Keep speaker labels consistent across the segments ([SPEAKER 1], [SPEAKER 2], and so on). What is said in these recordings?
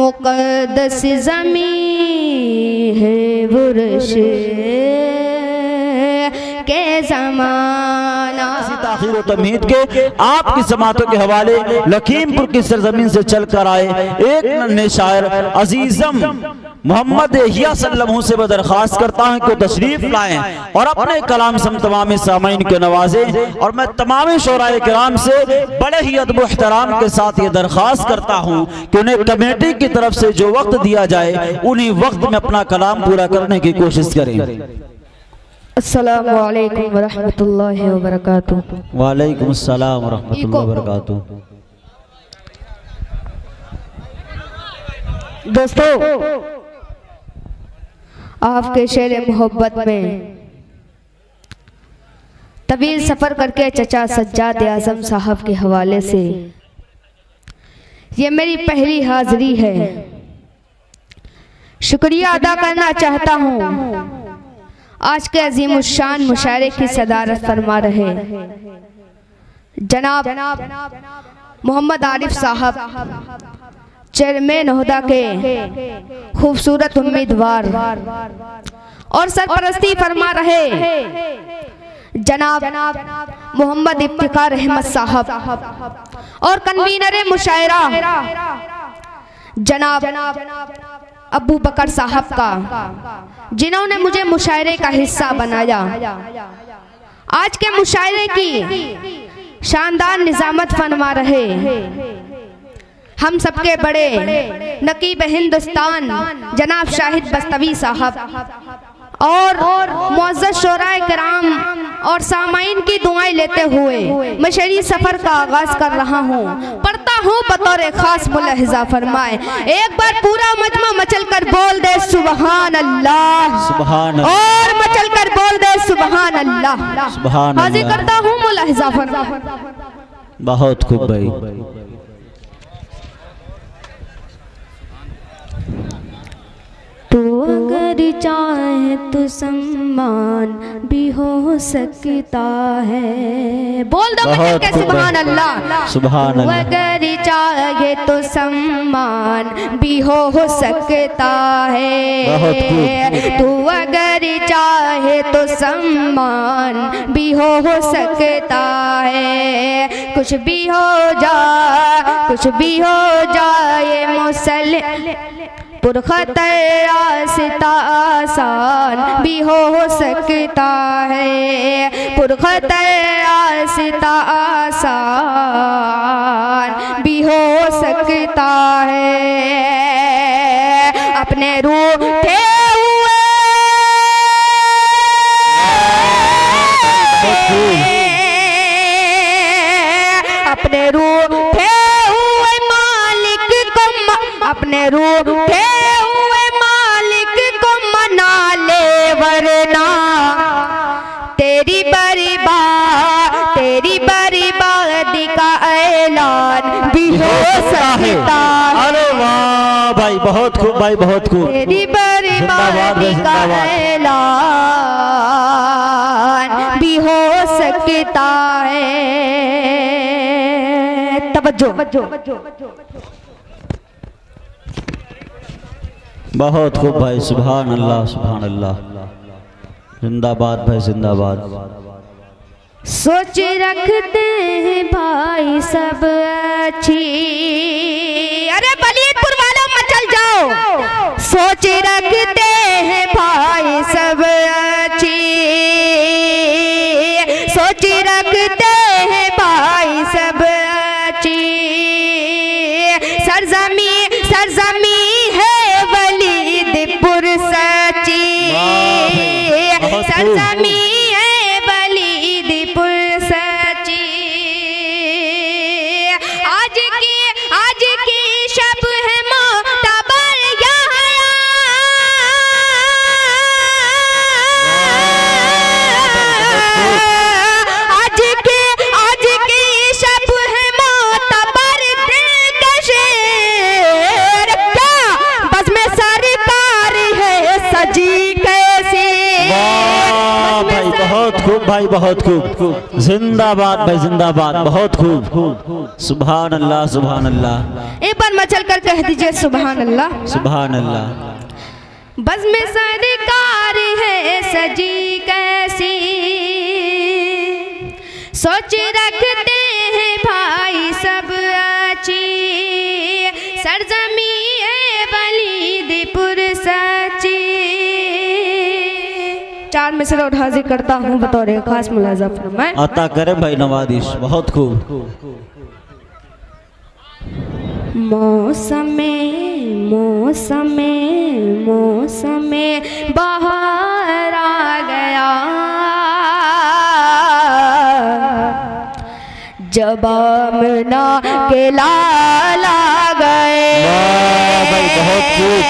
[SPEAKER 1] मुक़द्दस ज़मीं है बुरश के ज़माना।
[SPEAKER 2] ताख़ीर व तमहीद के आपकी समातों के हवाले लखीमपुर की सरजमीन से चल कर आए एक नन्हे शायर अजीज़म मोहम्मद यहिया सल्लल्लाहु से दरख्वास्त करता हूँ कि तशरीफ लाएं और अपने कलाम से तमाम सामीन को नवाजें। और मैं तमाम शोराए किराम से बड़े ही अदब एहतराम के साथ ये दरख्वास्त करता हूँ कि उन्हें कमेटी की तरफ से जो वक्त दिया जाए उन्हीं वक्त में अपना कलाम पूरा करने की कोशिश करें।
[SPEAKER 1] अस्सलामु अलैकुम व रहमतुल्लाहि व बरकातुहू।
[SPEAKER 2] वालेकुम अस्सलाम व रहमतुल्लाहि व बरकातुहू।
[SPEAKER 1] दोस्तों, आपके शेर मोहब्बत में तवील सफर करके चचा सज्जाद आज़म साहब के हवाले से ये मेरी पहली हाजिरी है। शुक्रिया अदा करना चाहता हूँ आज के अजीमुशान मुशायरे की सदारत फरमा रहे जनाब मोहम्मद आरिफ साहब, चेयरमैन ओहदा के खूबसूरत उम्मीदवार, और सरपरस्ती फरमा रहे जनाब मोहम्मद इफ्तिखार अहमद साहब, और कन्वीनर मुशायरा जनाब अबू बकर साहब का, जिन्होंने मुझे मुशायरे का हिस्सा बनाया। आज के मुशायरे की शानदार निजामत फरमा रहे हम सबके बड़े नकीब हिंदुस्तान जनाब शाहिद बस्तवी साहब, और मुअज़्ज़ज़ शोराए किराम और सामाइन की दुआएं लेते हुए मैं शहरी सफर का आगाज कर रहा हूँ। पढ़ता हूँ बतौर खास मुलाहिज़ा फरमाए। एक बार पूरा मजमा मचल कर बोल दे सुबहान अल्लाह,
[SPEAKER 2] सुबहान
[SPEAKER 1] और मचल कर बोल दे सुबहान अल्लाह।
[SPEAKER 2] सुबहान
[SPEAKER 1] हाजिर करता हूँ मुलाहिज़ा फरमाए।
[SPEAKER 2] बहुत खूब भाई।
[SPEAKER 1] तो अगर चाहे तो सम्मान भी हो सकता है। बोल दो के सुभान अल्लाह,
[SPEAKER 2] सुभान अल्लाह।
[SPEAKER 1] अगर चाहे तो सम्मान भी हो सकता है। तो अगर चाहे तो सम्मान भी हो सकता है। कुछ भी हो जाए मुसल्लम पुरखतर आस्ता आसान भी हो सकता है। पुरखतर आस्ता आसान भी हो सकता है। अपने रूठे हुए अपने रूठे हुए मालिक को अपने रूठे तेरी बर्बादी का ऐलान भी हो सकता है।
[SPEAKER 2] अरे वाह भाई, बहुत खूब भाई, बहुत खूब।
[SPEAKER 1] तेरी बर्बादी का ऐलान भी हो सकता है। तवज्जो।
[SPEAKER 2] बहुत खूब भाई, सुभान अल्लाह, सुभान अल्लाह। जिंदाबाद भाई, जिंदाबाद।
[SPEAKER 1] सोच रखते हैं भाई सब अच्छी, अरे बलीदपुर वालों मचल जाओ। सोच रखते हैं भाई सब अच्छी, सोच रखते हैं भाई सब अच्छी। सरजमी है वलीदपुर सच्ची, सरजमी
[SPEAKER 2] बहुत खूब भाई, बहुत खूब। जिंदाबाद भाई, जिंदाबाद, बहुत खूब। सुभान अल्लाह, सुभान अल्लाह।
[SPEAKER 1] एक बार मचल कर कह दीजिए सुभान अल्लाह,
[SPEAKER 2] सुभान अल्लाह।
[SPEAKER 1] बज़्म सरकार है सजी कैसी, सोच रखते हैं भाई सब अच्छी, सरजमी है वलीदपुर सच्ची। 4 मिसरे और हाजिर करता हूँ बतौर खास मुलाजा फरमाए।
[SPEAKER 2] अता करे भाई नवादिश, बहुत खूब।
[SPEAKER 1] मौसमे मौसमे मौसमे बाहर आ गया, जब आमना के लाल आ गए।
[SPEAKER 2] भाई बहुत खूब।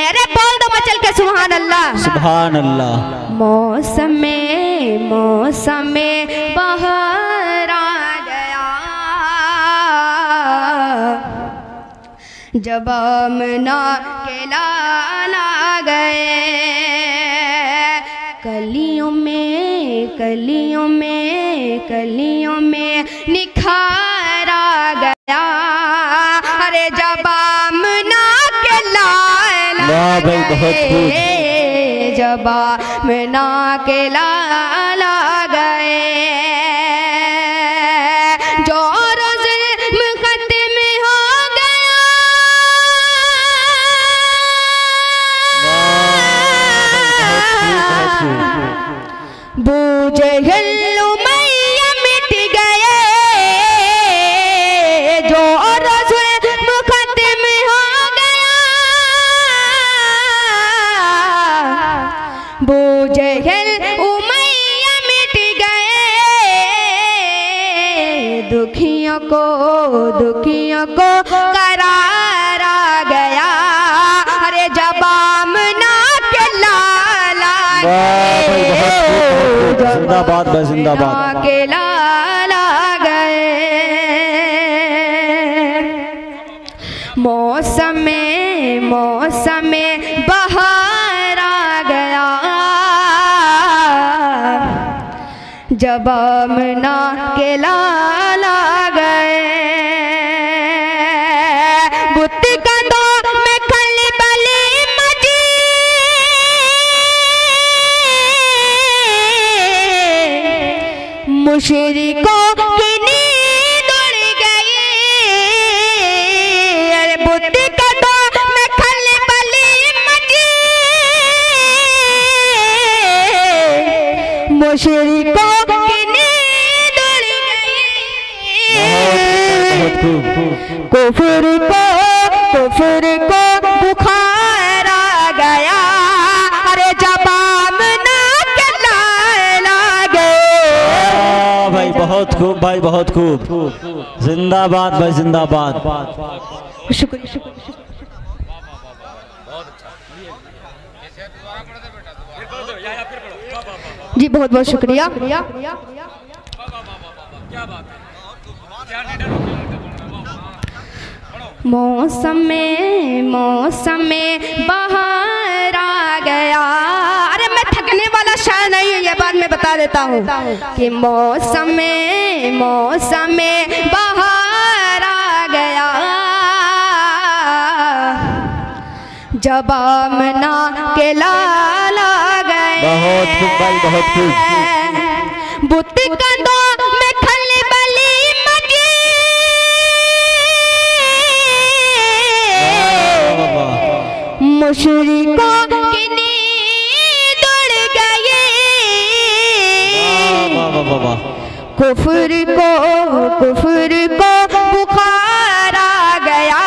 [SPEAKER 1] अरे बोल दो मचल के सुभान अल्लाह,
[SPEAKER 2] सुभान अल्लाह।
[SPEAKER 1] मौसमे मौसमे बाहर आ गया, जब आमना के लाल आ गए। कलियों में कलियों में कलियों में निखार आ गया, अरे जब आमना के लाल आ गए, जब आमना के लाल आ गए। जो रोज़ मुक़द्दम हो गया, बूजहल उमैया मिट गए, जो रोज़ मुक़द्दम हो गया, बूजहल उमैया मिट गए। दुखियों को करार आ गया, अरे जब आमना के लाल आ गए,
[SPEAKER 2] जिंदाबाद भाई, जिंदाबाद।
[SPEAKER 1] के लाल आ गए। मौसमे मौसमे बहार आ गया, जब आमना के लाल आ गए। बुत कंधों में खलबली मची, मुशरिकों की नींद उड़ गई। अरे बुत कंधों में खलबली मची, मुशरिकों की नींद उड़ गई। कुफ्र को बुखार आ गया, अरे जब आमना के लाल आ गए।
[SPEAKER 2] भाई बहुत खूब भाई, बहुत खूब। जिंदाबाद भाई, जिंदाबाद।
[SPEAKER 1] शुक्रिया। जी बहुत बहुत शुक्रिया। मौसम में बाहर आ गया। अरे मैं थकने वाला शायर नहीं हूँ, ये बात मैं बता देता हूँ कि मौसम में बाहर आ गया, जब आमना के लाल आ गए।
[SPEAKER 2] बहुत खूब भाई, बहुत खूब।
[SPEAKER 1] बुत कंधों में खलबली मची, मुशरिकों की नींद उड़ गई। कुफ्र को बुखार आ गया,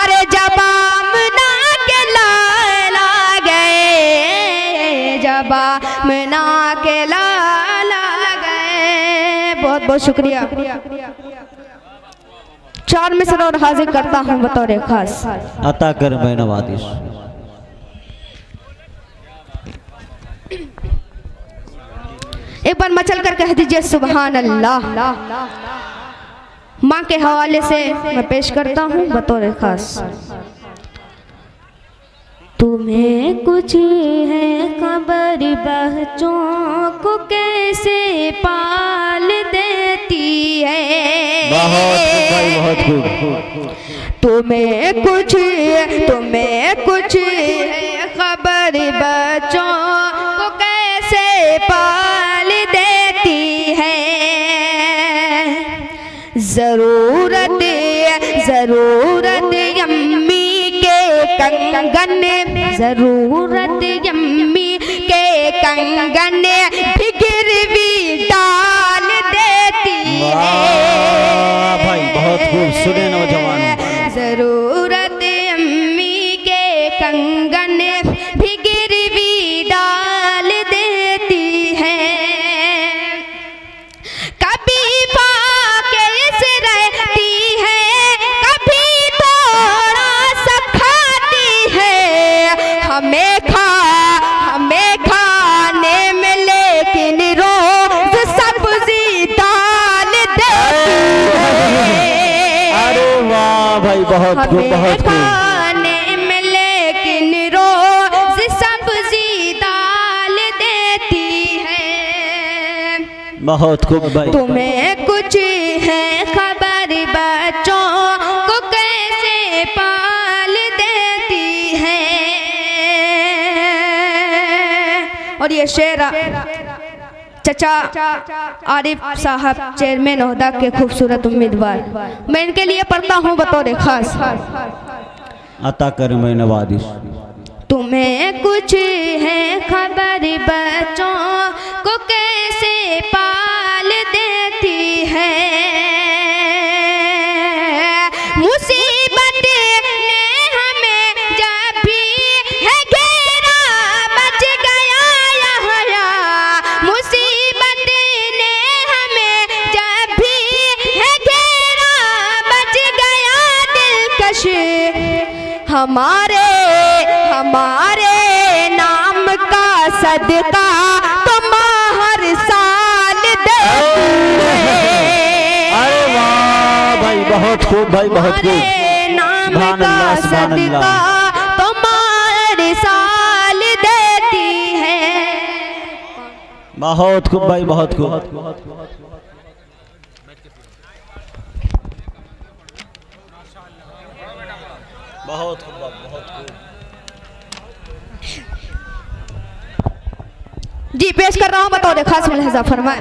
[SPEAKER 1] अरे जब आमना के लाल आ गए, जब आमना के लाल आ गए। बहुत बहुत शुक्रिया। 4 मिसर और हाजिर करता हूँ बतौर खास।
[SPEAKER 2] अता कर मैं नवादिश।
[SPEAKER 1] एक बार मचल कर कह दीजिए सुभान अल्लाह। माँ के हवाले से मैं पेश करता हूँ बतौर खास। तुम्हें कुछ है खबर बच्चों को कैसे पाल देती है।
[SPEAKER 2] बहुत खूब।
[SPEAKER 1] तुम्हें कुछ है खबर बच्चों को कैसे पाल देती है। जरूरत अम्मी के कंगन, जरूरत अम्मी के कंगन गिरवी डाल देती है।
[SPEAKER 2] भाई बहुत खूब, सुने नौजवान।
[SPEAKER 1] जरूरत अम्मी के कंगन भी गिरवी डाल देती है। कभी फाकिर से रहती है, कभी थोड़ा सा खाती है। हमें खाने में लेकिन रोज सब्जी दाल देती है।
[SPEAKER 2] अरे वाह भाई, बहुत खूब, बहुत खूब।
[SPEAKER 1] खाने में लेकिन रोज सब्जी दाल देती है।
[SPEAKER 2] बहुत खूब भाई।
[SPEAKER 1] तुम्हें कुछ है खबर बच्चों को कैसे पाल देती है। और ये शेर चचा आरिफ साहब, चेयरमैन ओहदा के खूबसूरत उम्मीदवार, मैं इनके लिए पढ़ता हूँ बतौर खास।
[SPEAKER 2] अता कर मैं नवादिश।
[SPEAKER 1] तुम्हें कुछ है खबर बच्चों को कैसे पाल देती है। मुसीबत ने हमें जब भी है घेरा बच गया यहाँ। मुसीबत ने हमें जब भी है घेरा बच गया दिलकश। हमारे नाम का सदका तुम हर साल देती है।
[SPEAKER 2] अरे वाह भाई, बहुत खूब भाई, बहुत खूब।
[SPEAKER 1] नाम का सदका तुम हर साल देती है।
[SPEAKER 2] बहुत खूब भाई, बहुत खूब। बहुत खूब, बहुत खूब।
[SPEAKER 1] जी पेश कर रहा हूँ बतौर खास मुलाहिजा फरमाए।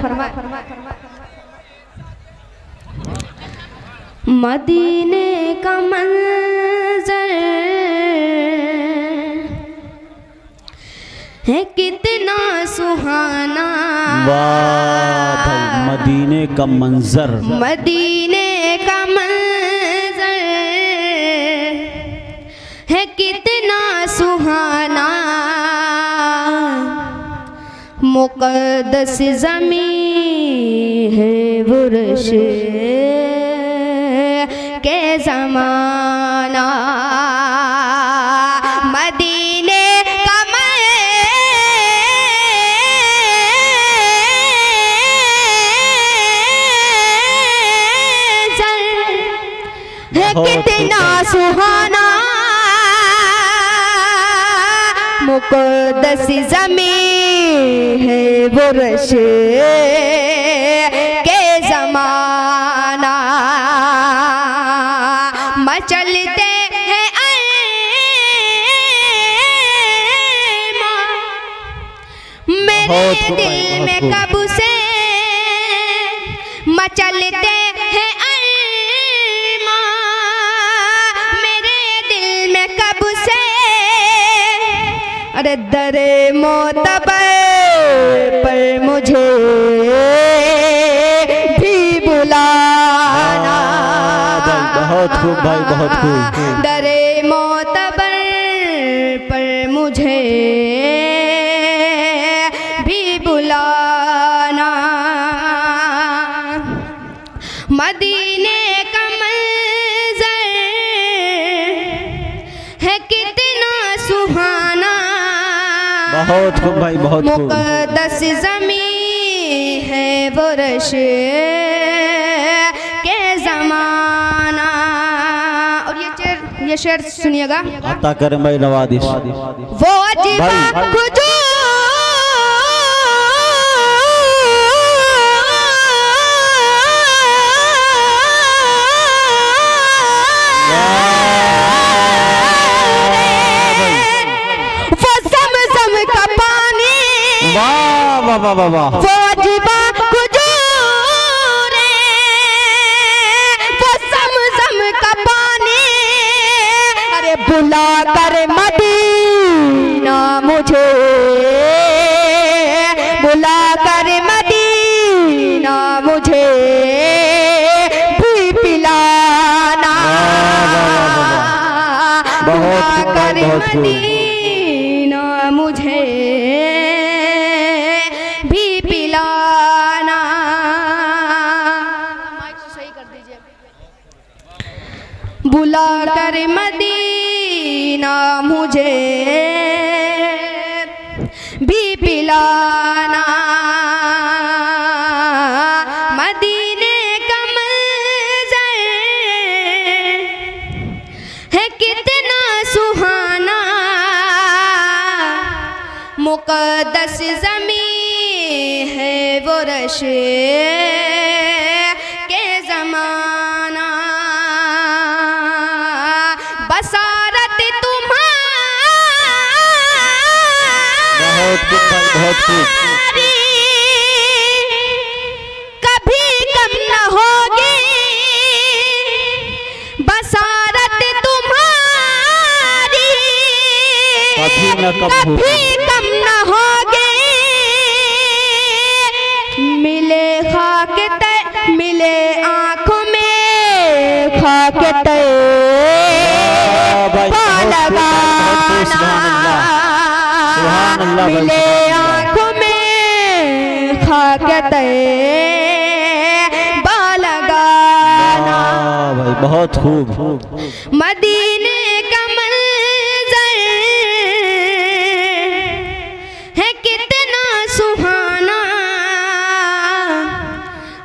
[SPEAKER 1] मदीने का मंजर है कितना सुहाना।
[SPEAKER 2] वाह भाई, मदीने का मंजर,
[SPEAKER 1] मदीने का मंजर है कितना सुहाना। मुक़द्दस ज़मीं है बुर्श के ज़माना। मदीने का मंज़र है कितना सुहाना। मुक़द्दस ज़मीं है बुर्श के ज़माना। मचलते हैं अरमान मेरे दिल में कब से। मचलते हैं अरमान मेरे दिल में कब से। अरे दरे मोतबर पर मुझे भी बुलाना।
[SPEAKER 2] बहुत खूब भाई, बहुत खूब।
[SPEAKER 1] दरे मोतबर पर मुझे भी बुलाना। मदीने का मंजर है कितना सुहाना।
[SPEAKER 2] बहुत खूब भाई, बहुत खूब।
[SPEAKER 1] मुक़द्दस ज़मीं है बुर्श के ज़माना। और ये शेर सुनिएगा।
[SPEAKER 2] अता कर मैं नवादिश।
[SPEAKER 1] वो अजीब का पानी,
[SPEAKER 2] वाह वाह वाह वाह वाह,
[SPEAKER 1] वो अजीबा हुजूर वो समसम का पानी, अरे बुला कर मदीना मुझे, बुला कर मदीना मुझे भी पिलाना, बुला कर मदीना मुझे भी पिलाना। माइक को सही कर दीजिए। बुला कर मदीना मुझे भी पिलाना, मदीने का मंज़र है कितना सुहाना, मुक़द्दस ज़मीं है वो रश के ज़माना, बसारत तुम्हारी कभी कम न होगी, बसारत तुम्हारी कभी कम न होगी, मिले खाक तय, मिले आँखों में खाक तय लगाना, मिले आँखों में खाक तय लगाना।
[SPEAKER 2] भाई बहुत खूब।
[SPEAKER 1] मदीने का मंज़र है कितना सुहाना,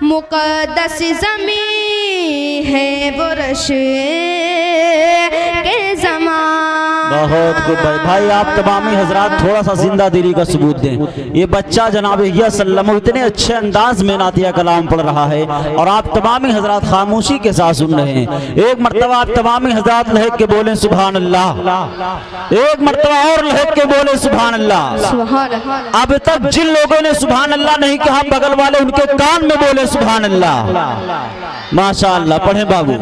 [SPEAKER 1] मुक़द्दस ज़मीं है वो रश के ज़माना।
[SPEAKER 2] बहुत खूब भाई। भाई आप तमामी हजरात थोड़ा सा जिंदा दिली का सबूत दें। ये बच्चा जनाब हिया सल्लम इतने अच्छे अंदाज में नातिया कलाम पढ़ रहा है और आप तमामी हजरात खामोशी के साथ सुन रहे हैं। एक मरतबा आप तमामी हजरात लहक के बोले सुभान अल्लाह, एक मरतबा और लहक के बोले सुभान अल्लाह। अब तक जिन लोगों ने सुभान अल्लाह नहीं कहा बगल वाले उनके कान में बोले सुभान अल्लाह। माशाअल्लाह। पढ़े बाबू।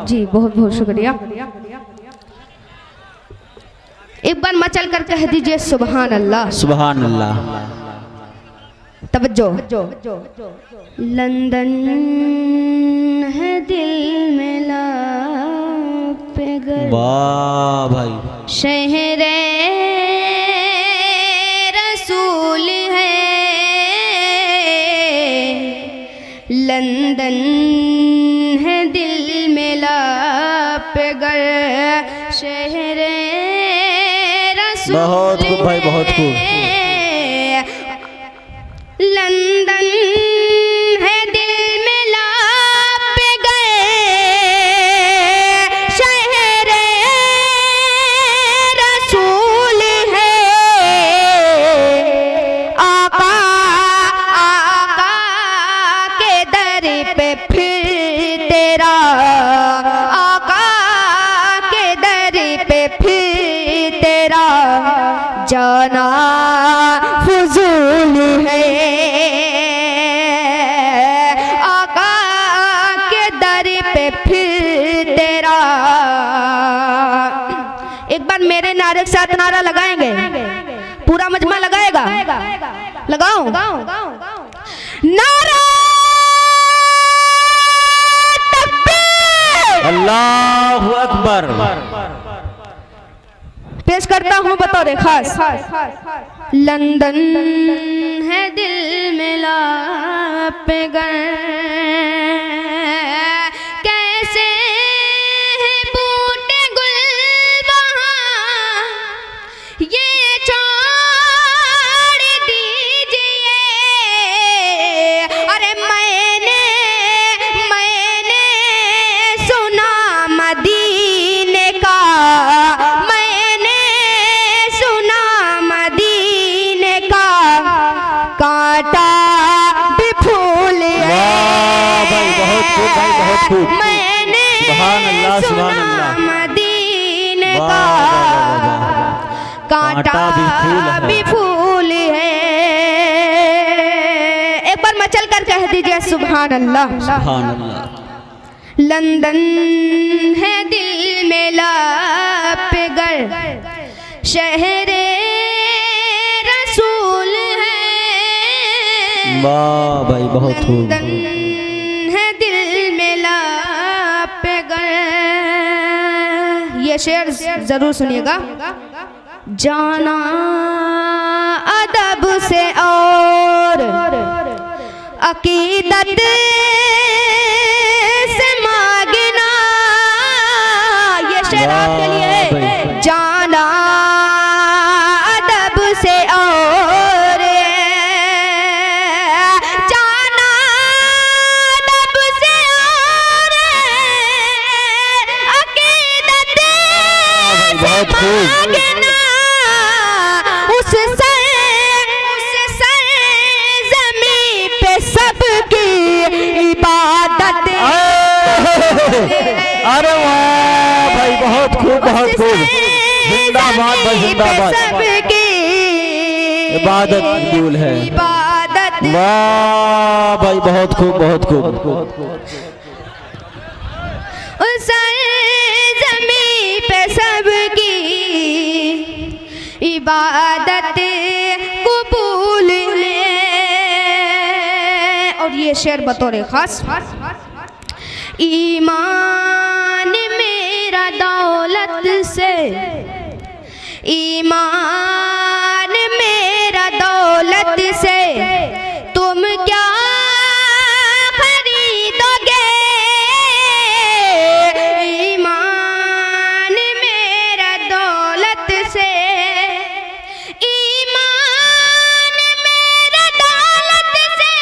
[SPEAKER 1] जी बहुत बहुत शुक्रिया। एक बार मचल कर कह दीजिए सुभान अल्लाह।
[SPEAKER 2] सुभान अल्लाह।
[SPEAKER 1] तवज्जो। लंदन है दिल में लापे गए,
[SPEAKER 2] वाह भाई।
[SPEAKER 1] शहरे रसूल है, लंदन है दिल में लापे गए, शहरे
[SPEAKER 2] बहुत खूब भाई बहुत खूब।
[SPEAKER 1] लंदन है दिल में लाप गए, शहर रसूल है, आका आका के दर पे फिर तेरा, आका के दर पे फिर तेरा जाना फजूल है, आका के दर पे फिर तेरा। एक बार मेरे नारे के साथ नारा लगाएंगे, पूरा मजमा लगाएगा? लगाओ नारा तकबीर,
[SPEAKER 2] अल्लाहु अकबर।
[SPEAKER 1] पेश करता हूँ बतौर खास। लंदन है दिल में लाप गए, कैसे है बूटे गुल वहाँ, ये छोड़ दीजिए। अरे मैंने सुना मदीने का, कांटा भी फूल है।
[SPEAKER 2] भाई बहुत खूब भाई बहुत खूब।
[SPEAKER 1] मैंने
[SPEAKER 2] सुभान अल्लाह सुभान
[SPEAKER 1] सुना
[SPEAKER 2] अल्लाह।
[SPEAKER 1] मदीने का,
[SPEAKER 2] वाह, वाह, वाह, वाह, वाह।
[SPEAKER 1] कांटा कांटा भी फूल है। एक बार मचल कर कह दीजिए सुभान अल्लाह।
[SPEAKER 2] सुभान अल्लाह।
[SPEAKER 1] लंदन है दिल में लापगर, शहरे रसूल है।
[SPEAKER 2] वाह भाई बहुत खूब।
[SPEAKER 1] लंदन है दिल में लापगर। ये शेर जरूर सुनिएगा। जाना अदब से और अकीदत से मांगना, ये शेर आपके लिए है। जाना अदब से और जाना अदब से और अकीदत से मांगना। उस ज़मीं पे सबकी इबादत।
[SPEAKER 2] अरे वाह भाई बहुत खूब बहुत खूब। जिंदाबाद भाई जिंदाबाद।
[SPEAKER 1] सबकी
[SPEAKER 2] इबादत कबूल है।
[SPEAKER 1] इबादत।
[SPEAKER 2] वाह भाई बहुत खूब बहुत खूब।
[SPEAKER 1] उस ज़मीं पे सबकी इबादत कबूल है। और ये शेर बतौर खास। ईमान मेरा दौलत से, ईमान मेरा दौलत से तुम क्या खरीदोगे। ईमान मेरा दौलत से, ईमान मेरा दौलत से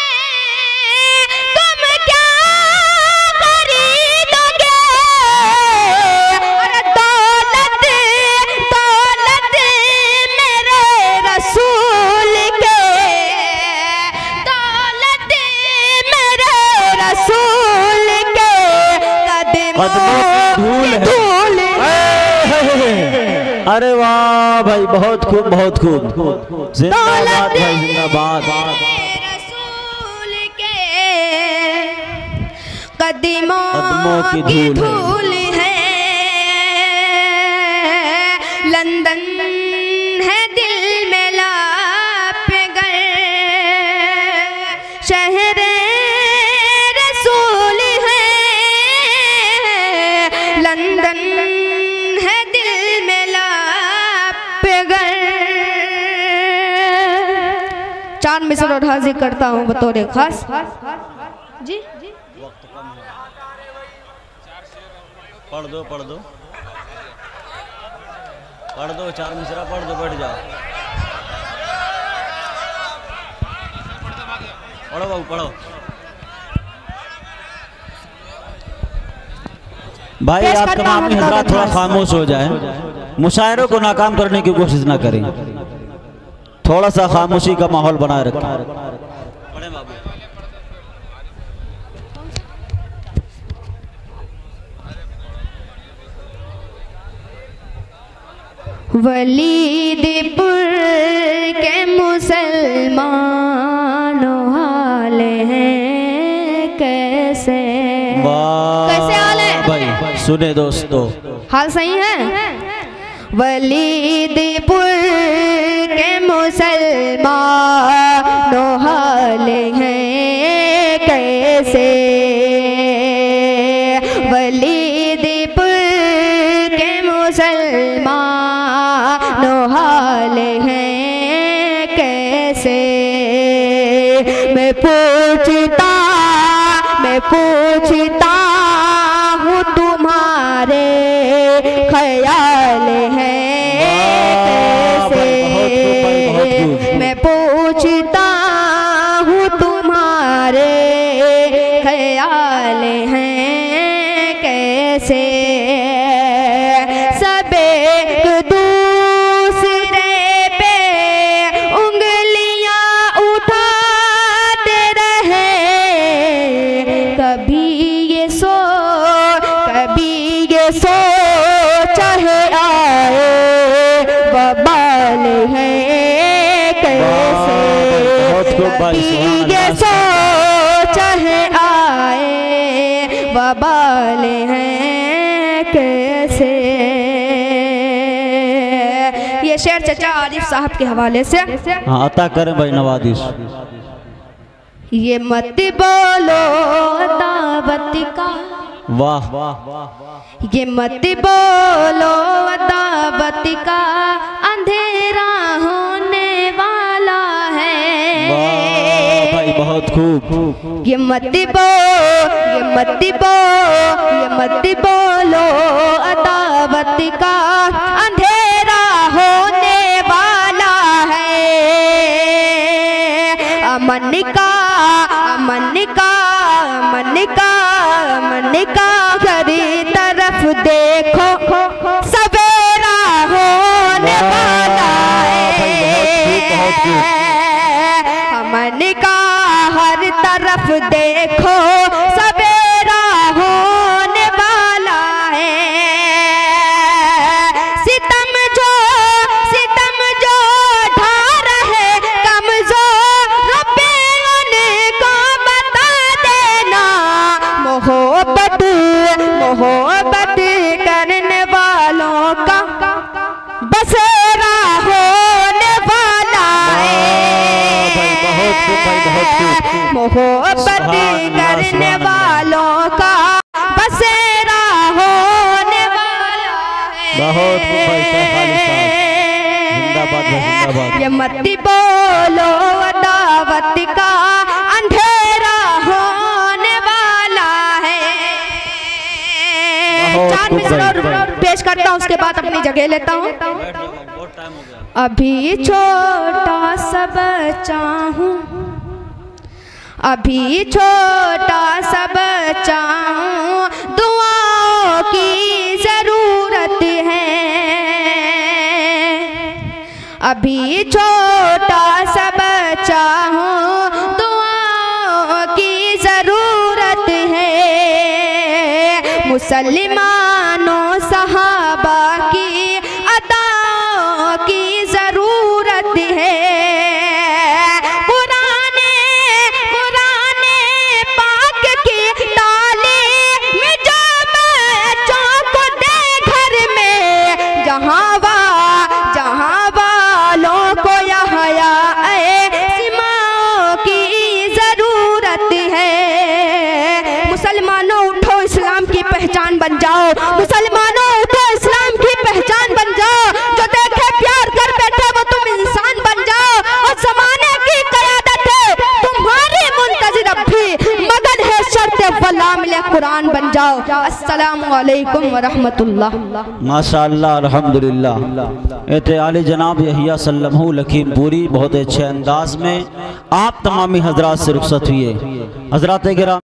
[SPEAKER 1] तुम क्या खरीदोगे। अरे दौलत दौलत मेरे रसूल के, दौलत मेरे रसूल के कदमों की धूल है।
[SPEAKER 2] अरे वाह भाई बहुत खूब बहुत खूब। जिंदाबाद भाई जिंदाबाद।
[SPEAKER 1] रसूल के कदमों की धूल है। लंदन है दिल में लापगर, शहरे रसूल है। लंदन है दिल में लापगर। चार मिसर और हाजिर करता हूँ बतौर खास। जी
[SPEAKER 2] पढ़ दो पढ़ दो पढ़ दो। चार मिसरा पढ़ दो। बैठ जाओ। पढ़ो बाबू पढ़ो। भाई आप तमाम हजरात थोड़ा खामोश हो जाए। मुशायरों को नाकाम करने की कोशिश ना करें। थोड़ा सा खामोशी का माहौल बनाए रखें।
[SPEAKER 1] वलीदपुर के मुसलमान हाल हैं कैसे। कैसे हाल है
[SPEAKER 2] भाई सुने दोस्तों।
[SPEAKER 1] हाल सही है। वलीदपुर के मुसलमान हाल हैं कैसे। वलीदपुर के मुसलमान हाल हैं कैसे। मैं पूछता हूँ तुम्हारे ख्याल हैं कैसे। मैं पूछता हूँ तुम्हारे ख्याल हैं कैसे। सब एक दूसरे पे उंगलियां उठाते रहे। कभी ये सोच है आए बबाल
[SPEAKER 2] खूब भाई, सुभान
[SPEAKER 1] ये
[SPEAKER 2] अल्लाह।
[SPEAKER 1] सोच है आए वबाल हैं कैसे। ये शेर चचा आरिफ साहब के हवाले से।
[SPEAKER 2] हाँ अता करें भाई नवादिश।
[SPEAKER 1] ये मत बोलो दावत का,
[SPEAKER 2] वाह,
[SPEAKER 1] ये मत बोलो दावत का अंधेरा होने वाला है।
[SPEAKER 2] वाह भाई बहुत खूब।
[SPEAKER 1] ये मत बोलो दावत का अंधेरा होने वाला है। मन का घरी तरफ देखो सवेरा होने वाला है। मन का हर तरफ देखो सवेरा होने वाला है। सितम जो ढा रहे कमजोर रब्बे उनको बता देना। मोहब्बत करने वालों का बसेरा होने वाला है। मोहब्बत करने वालों का बसेरा होने वाला है।
[SPEAKER 2] बहुत खूब भाई शेख अली साहब, जिंदाबाद जिंदाबाद।
[SPEAKER 1] ये मत बोलो दावत का अंधेरा होने वाला है।
[SPEAKER 2] बहुत
[SPEAKER 1] 4
[SPEAKER 2] खूब
[SPEAKER 1] मिनट और
[SPEAKER 2] भाई।
[SPEAKER 1] पेश करता हूँ, उसके बाद अपनी जगह लेता हूँ। अभी छोटा सा बच्चा हूँ, अभी छोटा सा बच्चा हूँ, दुआओं की जरूरत है। अभी छोटा सा बच्चा हूँ, दुआओं की जरूरत है। मुसलमानों सहाबा की अदाओं की जरूरत है। पाक की तालीम जो बच्चों को दे घर में, जहाँ वालों को यहया सिमाओं की जरूरत है। मुसलमानों उठो इस्लाम की पहचान बन जाओ। मुसलमानों उठो इस्लाम की पहचान बन जाओ। जो देखे प्यार कर बैठे वो तुम इंसान बन जाओ। और जमाने की क़यादत है तुम्हारी मुंतज़िर अब भी, मगर है शर्त वला मिले कुरान बन जाओ। अस्सलामु अलैकुम व रहमतुल्लाह।
[SPEAKER 2] माशाअल्लाह अल्हम्दुलिल्लाह। एते आले जनाब यहिया सल्लमहू लखीमपुरी बहुत अच्छे अंदाज में आप तमामी हजरात से रुखसत हुए। हजरात गिराम